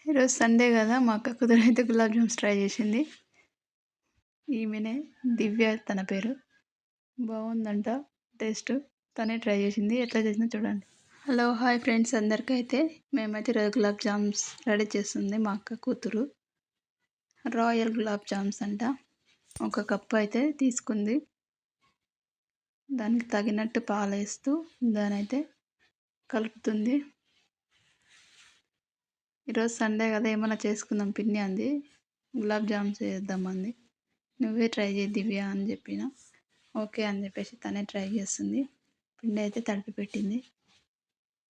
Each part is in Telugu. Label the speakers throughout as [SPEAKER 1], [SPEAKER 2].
[SPEAKER 1] ఈరోజు సండే కదా! మా అక్క కూతురైతే గులాబ్ జామ్స్ ట్రై చేసింది. ఈమెనే దివ్య తన పేరు. బావుందంట టేస్ట్. తనే ట్రై చేసింది. ఎట్లా చేసిందో చూడండి. హలో! హాయ్ ఫ్రెండ్స్ అందరికైతే మేమైతే ఈరోజు గులాబ్ జామ్స్ రెడీ చేస్తుంది మా అక్క కూతురు. రాయల్ గులాబ్ జామ్స్ అంట. ఒక కప్పు అయితే తీసుకుంది. దానికి తగినట్టు పాలేస్తూ దానైతే కలుపుతుంది. ఈరోజు సండే కదా! ఏమన్నా చేసుకుందాం పిన్ని అంది. గులాబ్ జామ్స్ చేద్దామంది. నువ్వే ట్రై చేయి దివ్య అని చెప్పిన. ఓకే అని చెప్పేసి తనే ట్రై చేస్తుంది. పిండి అయితే తడిపి పెట్టింది.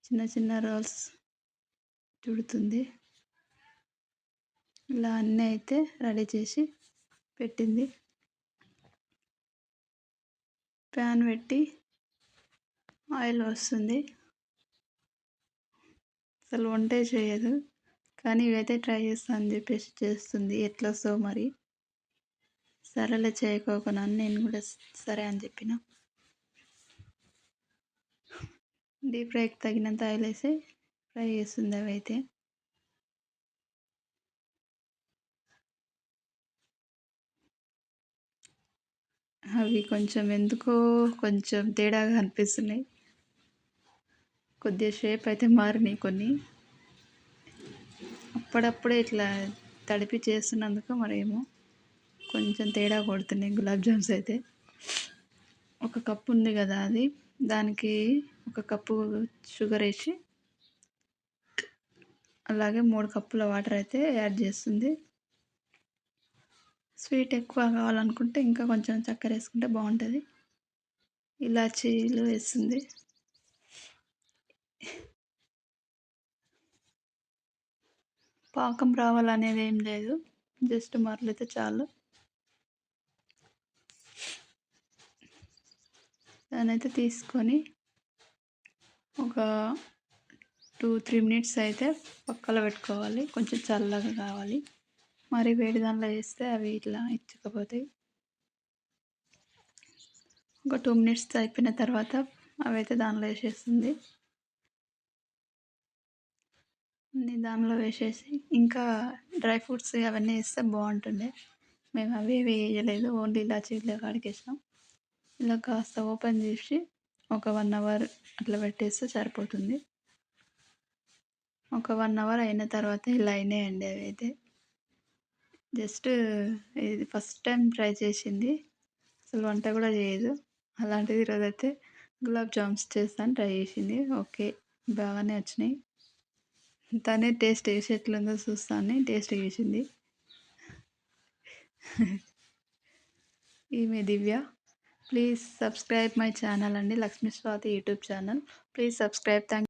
[SPEAKER 1] చిన్న చిన్న రోల్స్ చుడుతుంది. ఇలా అన్నీ అయితే రెడీ చేసి పెట్టింది. ప్యాన్ పెట్టి ఆయిల్ వస్తుంది. అసలు వంటే చేయదు. కానీ ఇవైతే ట్రై చేస్తా అని చెప్పేసి చేస్తుంది. ఎట్లా వస్తుందో మరి. సరేలే చేయకోకున్నాను నేను కూడా సరే అని చెప్పిన. డీప్ ఫ్రైకి తగినంత ఆయిల్ వేసి ఫ్రై చేస్తుంది అవైతే. అవి కొంచెం ఎందుకో కొంచెం తేడాగా అనిపిస్తున్నాయి. కొద్దిగా షేప్ అయితే మారినాయి కొన్ని. అప్పుడప్పుడే ఇట్లా తడిపి చేస్తున్నందుకు మరేమో కొంచెం తేడా కొడుతున్నాయి గులాబ్ జామ్స్ అయితే. ఒక కప్పు ఉంది కదా అది దానికి ఒక కప్పు షుగర్ వేసి అలాగే 3 కప్పుల వాటర్ అయితే యాడ్ చేస్తుంది. స్వీట్ ఎక్కువ కావాలనుకుంటే ఇంకా కొంచెం చక్కెర వేసుకుంటే బాగుంటుంది. ఇలాచీలు వేస్తుంది. పాకం రావాలనేది ఏం లేదు, జస్ట్ మరలితే చాలు. దానైతే తీసుకొని ఒక 2-3 మినిట్స్ అయితే పక్కలో పెట్టుకోవాలి. కొంచెం చల్లగా కావాలి. మరి వేడి దానిలో వేస్తే అవి ఇట్లా ఇచ్చుకపోతాయి. ఒక 2 మినిట్స్ అయిపోయిన తర్వాత అవైతే దానిలో వేసేస్తుంది. అన్నీ దానిలో వేసేసి ఇంకా డ్రై ఫ్రూట్స్ అవన్నీ వేస్తే బాగుంటుండే. మేము అవి వేయలేదు, ఓన్లీ ఇలాచీలు కాడికేసినాం. ఇలా కాస్త ఓపెన్ చేసి ఒక 1 అవర్ అట్లా పెట్టేస్తే సరిపోతుంది. ఒక 1 అవర్ అయిన తర్వాత ఇలా అయినాయండి అవి అయితే. జస్ట్ ఇది ఫస్ట్ టైం ట్రై చేసింది. అసలు వంట కూడా చేయదు. అలాంటిది ఈరోజైతే గులాబ్ జామ్స్ చేస్తాను ట్రై చేసింది. ఓకే బాగానే వచ్చినాయి. తనే టేస్ట్ చేసి ఎట్లుందో చూస్తాను టేస్ట్ చేసింది. ఈమె దివ్య. ప్లీజ్ సబ్స్క్రైబ్ మై ఛానల్ అండి, Lakshmi Swathi YouTube channel. Please subscribe. Thank